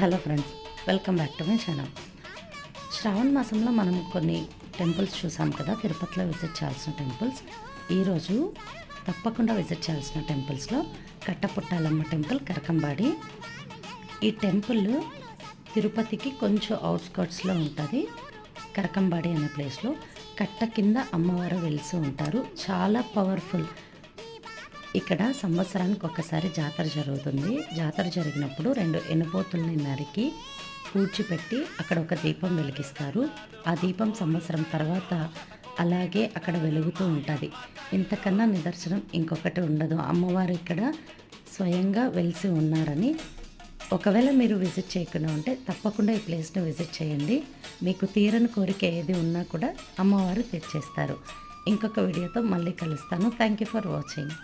Hello friends, welcome back to my channel. Shravana మాసంలో మనం కొన్ని టెంపుల్స్ చూసాం కదా, తిరుపతిలో విజిట్ చేయాల్సిన టెంపుల్స్. ఈరోజు తప్పకుండా విజిట్ చేయాల్సిన టెంపుల్స్లో కట్టపుట్టాలమ్మ టెంపుల్, కరకంబాడి. ఈ టెంపుల్ తిరుపతికి కొంచెం అవుట్స్కర్ట్స్లో ఉంటుంది. కరకంబాడి అనే ప్లేస్లో కట్ట కింద అమ్మవారు వెలిసి ఉంటారు. చాలా పవర్ఫుల్. ఇక్కడ సంవత్సరానికి ఒకసారి జాతర జరుగుతుంది. జాతర జరిగినప్పుడు 2 ఎనుపోతుల్ని నరికి పూడ్చిపెట్టి అక్కడ ఒక దీపం వెలిగిస్తారు. ఆ దీపం సంవత్సరం తర్వాత అలాగే అక్కడ వెలుగుతూ ఉంటుంది. ఇంతకన్నా నిదర్శనం ఇంకొకటి ఉండదు. అమ్మవారు ఇక్కడ స్వయంగా వెలిసి ఉన్నారని. ఒకవేళ మీరు విజిట్ చేయకుండా ఉంటే తప్పకుండా ఈ ప్లేస్ని విజిట్ చేయండి. మీకు తీరని కోరిక ఏది ఉన్నా కూడా అమ్మవారు తీర్చేస్తారు. ఇంకొక వీడియోతో మళ్ళీ కలుస్తాను. Thank you for watching.